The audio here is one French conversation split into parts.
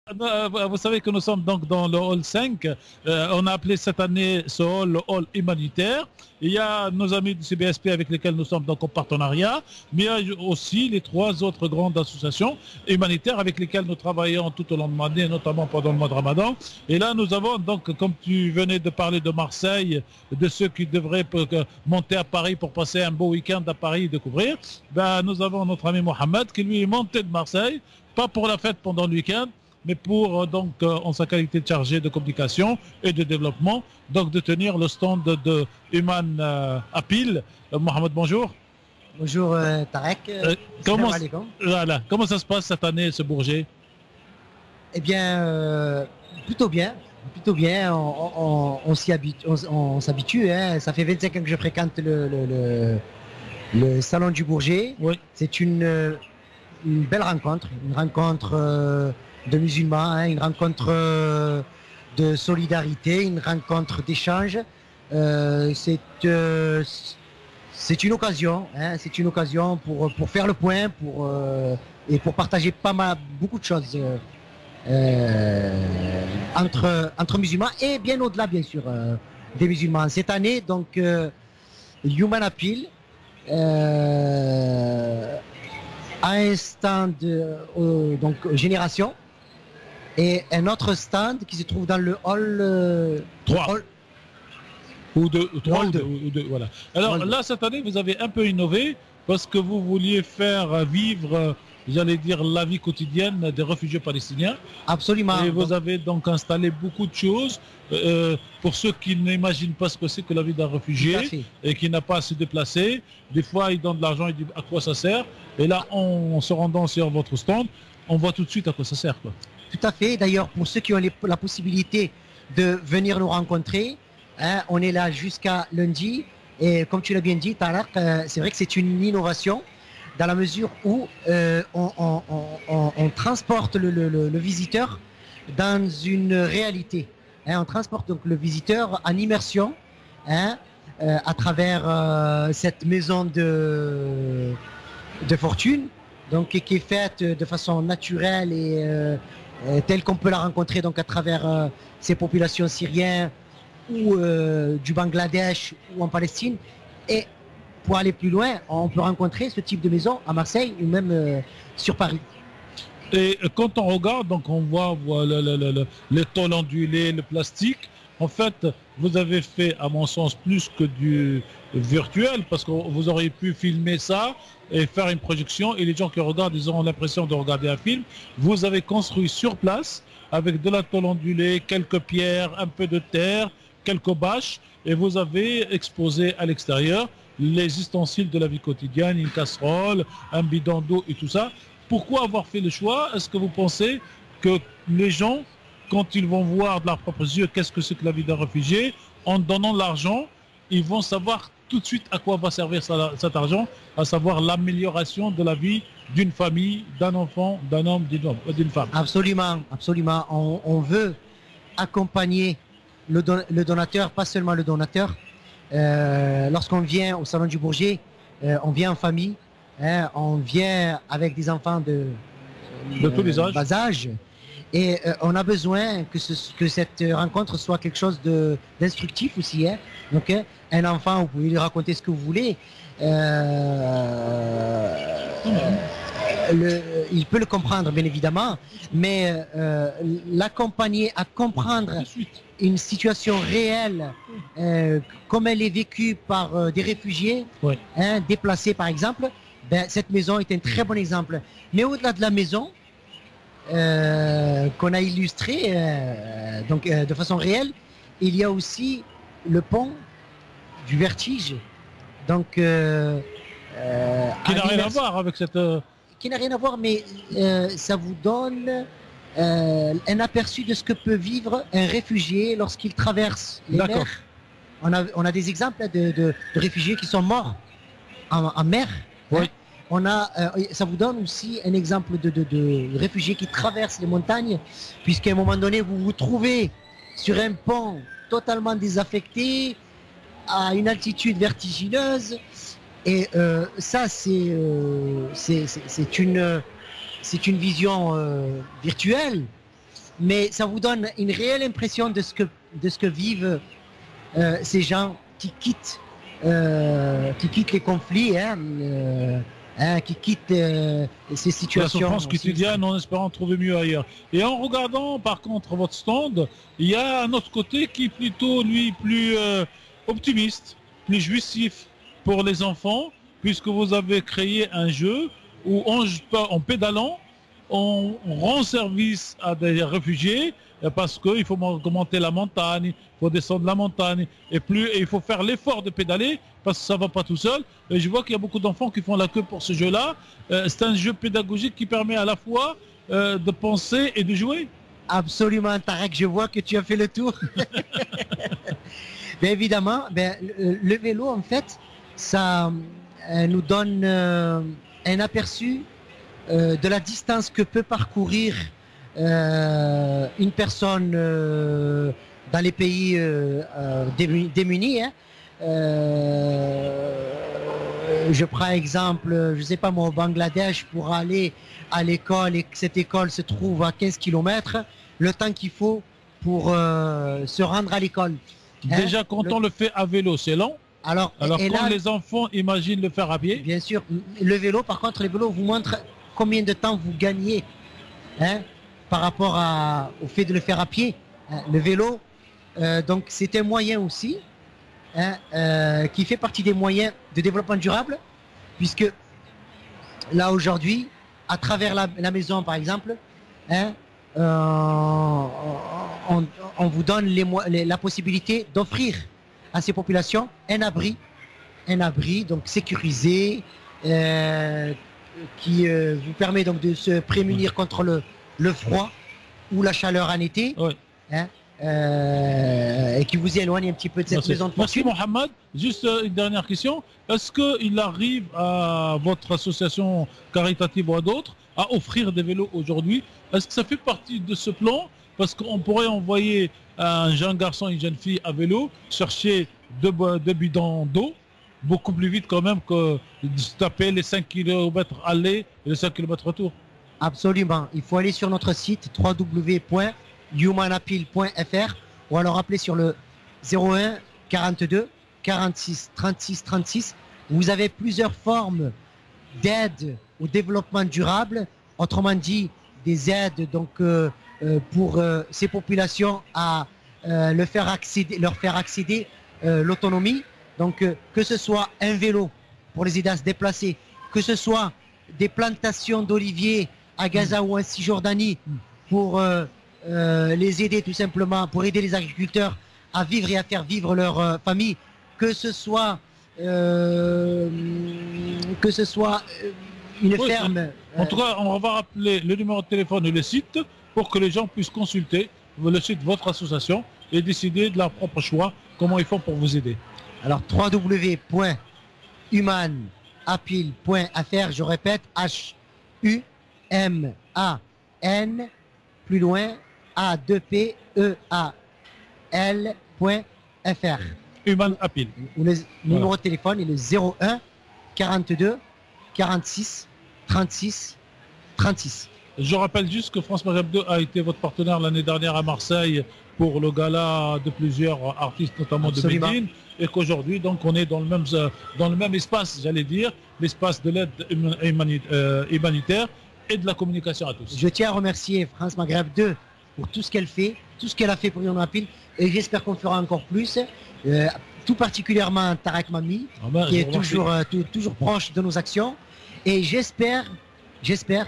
Vous savez que nous sommes donc dans le hall 5. On a appelé cette année ce hall le hall humanitaire. Il y a nos amis du CBSP avec lesquels nous sommes donc en partenariat, mais il y a aussi les 3 autres grandes associations humanitaires avec lesquelles nous travaillons tout au long de l'année, notamment pendant le mois de Ramadan. Et là, nous avons donc, comme tu venais de parler de Marseille, de ceux qui devraient monter à Paris pour passer un beau week-end à Paris et découvrir, ben, nous avons notre ami Mohamed qui lui est monté de Marseille, pas pour la fête pendant le week-end, mais pour en sa qualité de chargé de communication et de développement, donc de tenir le stand de Human Appeal. Mohamed, bonjour. Bonjour Tarek. Comment ça se passe cette année, ce Bourget? Eh bien, plutôt bien. Plutôt bien, on s'habitue. Hein. Ça fait 25 ans que je fréquente le salon du Bourget. Oui. C'est une belle rencontre, de musulmans, hein, une rencontre de solidarité, une rencontre d'échange. C'est une occasion, hein, pour faire le point, et pour partager beaucoup de choses entre musulmans et bien au-delà, bien sûr, des musulmans. Cette année, donc, Human Appeal a un stand donc Génération, et un autre stand qui se trouve dans le hall 3. Ou 3 ou 2. Voilà. Alors hall là, cette année, vous avez un peu innové parce que vous vouliez faire vivre, j'allais dire, la vie quotidienne des réfugiés palestiniens. Absolument. Et vous avez donc installé beaucoup de choses. Pour ceux qui n'imaginent pas ce que c'est que la vie d'un réfugié et qui n'a pas à se déplacer, des fois ils donnent de l'argent et disent à quoi ça sert. Et là, en se rendant sur votre stand, on voit tout de suite à quoi ça sert, quoi. Tout à fait. D'ailleurs, pour ceux qui ont la possibilité de venir nous rencontrer, hein, on est là jusqu'à lundi. Et comme tu l'as bien dit, Tarek, c'est vrai que c'est une innovation dans la mesure où on transporte le visiteur dans une réalité. Hein, on transporte donc le visiteur en immersion, hein, à travers cette maison de fortune, donc qui est faite de façon naturelle et telle qu'on peut la rencontrer donc à travers ces populations syriennes ou du Bangladesh ou en Palestine. Et pour aller plus loin, on peut rencontrer ce type de maison à Marseille ou même sur Paris. Et quand on regarde, donc on voit les tôles ondulées, le plastique. En fait, vous avez fait, à mon sens, plus que du virtuel, parce que vous auriez pu filmer ça et faire une projection, et les gens qui regardent, ils auront l'impression de regarder un film. Vous avez construit sur place, avec de la tôle ondulée, quelques pierres, un peu de terre, quelques bâches, et vous avez exposé à l'extérieur les ustensiles de la vie quotidienne, une casserole, un bidon d'eau et tout ça. Pourquoi avoir fait le choix? Est-ce que vous pensez que les gens, quand ils vont voir de leurs propres yeux qu'est-ce que c'est que la vie d'un réfugié, en donnant l'argent, ils vont savoir tout de suite à quoi va servir cet argent, à savoir l'amélioration de la vie d'une famille, d'un enfant, d'un homme, d'une femme? Absolument, absolument. On veut accompagner le donateur, pas seulement le donateur. Lorsqu'on vient au Salon du Bourget, on vient en famille, hein, on vient avec des enfants de tous les âges. Bas âge. Et on a besoin que cette rencontre soit quelque chose d'instructif aussi. Hein. Donc, un enfant, vous pouvez lui raconter ce que vous voulez. Il peut le comprendre, bien évidemment, mais l'accompagner à comprendre une situation réelle, comme elle est vécue par des réfugiés, Oui. hein, déplacés par exemple, ben, cette maison est un très bon exemple. Mais au-delà de la maison, qu'on a illustré de façon réelle, il y a aussi le pont du vertige, donc Qui n'a rien à voir avec cette... qui n'a rien à voir, mais ça vous donne un aperçu de ce que peut vivre un réfugié lorsqu'il traverse les mers. On a des exemples de réfugiés qui sont morts en mer. Oui. Hein. Ça vous donne aussi un exemple de réfugiés qui traversent les montagnes, puisqu'à un moment donné, vous vous trouvez sur un pont totalement désaffecté, à une altitude vertigineuse. Et ça, c'est une vision virtuelle, mais ça vous donne une réelle impression de ce que vivent ces gens qui quittent les conflits, qui quittent ces situations. La souffrance quotidienne en espérant trouver mieux ailleurs. Et en regardant par contre votre stand, il y a un autre côté qui est plutôt lui plus optimiste, plus jouissif pour les enfants, puisque vous avez créé un jeu où en pédalant, on rend service à des réfugiés parce qu'il faut monter la montagne, il faut descendre la montagne, et il faut faire l'effort de pédaler parce que ça ne va pas tout seul. Et je vois qu'il y a beaucoup d'enfants qui font la queue pour ce jeu-là. C'est un jeu pédagogique qui permet à la fois de penser et de jouer. Absolument, Tarek, je vois que tu as fait le tour. Bien évidemment, le vélo, en fait, ça nous donne un aperçu de la distance que peut parcourir une personne dans les pays démunis. Je prends exemple, je sais pas moi, au Bangladesh, pour aller à l'école et que cette école se trouve à 15 km, le temps qu'il faut pour se rendre à l'école. Déjà, quand on le fait à vélo, c'est long. Alors quand là, les enfants imaginent le faire à pied. Bien sûr, le vélo, par contre, le vélo vous montre combien de temps vous gagnez par rapport au fait de le faire à pied. Le vélo, donc c'est un moyen aussi qui fait partie des moyens de développement durable, puisque là aujourd'hui, à travers la maison par exemple, on vous donne la possibilité d'offrir à ces populations un abri donc sécurisé, qui vous permet donc de se prémunir contre le froid ou la chaleur en été. Oui. Et qui vous éloigne un petit peu de cette maison de fortune. Merci Mohamed. Juste une dernière question. Est-ce qu'il arrive à votre association caritative ou à d'autres à offrir des vélos aujourd'hui? Est-ce que ça fait partie de ce plan? Parce qu'on pourrait envoyer un jeune garçon et une jeune fille à vélo chercher deux bidons d'eau beaucoup plus vite quand même que de se taper les 5 km aller et les 5 km retour. Absolument. Il faut aller sur notre site www.humanappeal.fr ou alors appeler sur le 01 42 46 36 36. Vous avez plusieurs formes d'aide au développement durable, autrement dit des aides donc pour ces populations à leur faire accéder l'autonomie. Donc que ce soit un vélo pour les aider à se déplacer, que ce soit des plantations d'oliviers à Gaza ou en Cisjordanie pour les aider tout simplement, pour aider les agriculteurs à vivre et à faire vivre leur famille, que ce soit une ferme. En tout cas, on va rappeler le numéro de téléphone et le site pour que les gens puissent consulter le site de votre association et décider de leur propre choix comment ils font pour vous aider. Alors www.humanappeal.fr, je répète, HUMAN, plus loin, A2PEAL.fr. Human Appeal. Le numéro de téléphone est le 01 42 46 36 36. Je rappelle juste que France Maghreb 2 a été votre partenaire l'année dernière à Marseille pour le gala de plusieurs artistes, notamment Absolument. de Médine, et qu'aujourd'hui, donc, on est dans le même espace, j'allais dire, l'espace de l'aide humanitaire et de la communication à tous. Je tiens à remercier France Maghreb 2 pour tout ce qu'elle fait, tout ce qu'elle a fait pour Human Appeal, et j'espère qu'on fera encore plus, tout particulièrement Tarek Mami, qui est toujours proche de nos actions, et j'espère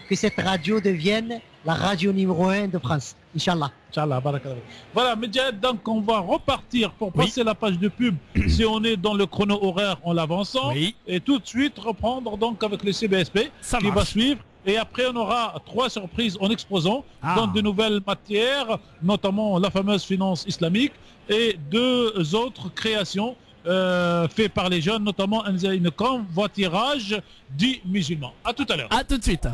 que cette radio devienne la radio numéro 1 de France. Inch'Allah. Inch'Allah, barakallah. Voilà, Medjed, donc on va repartir pour passer la page de pub. Si on est dans le chrono horaire en l'avançant, et tout de suite reprendre donc avec le CBSP qui va suivre. Et après, on aura 3 surprises en exposant dans de nouvelles matières, notamment la fameuse finance islamique et 2 autres créations faites par les jeunes, notamment un convoiturage dit musulman. À tout à l'heure. À tout de suite.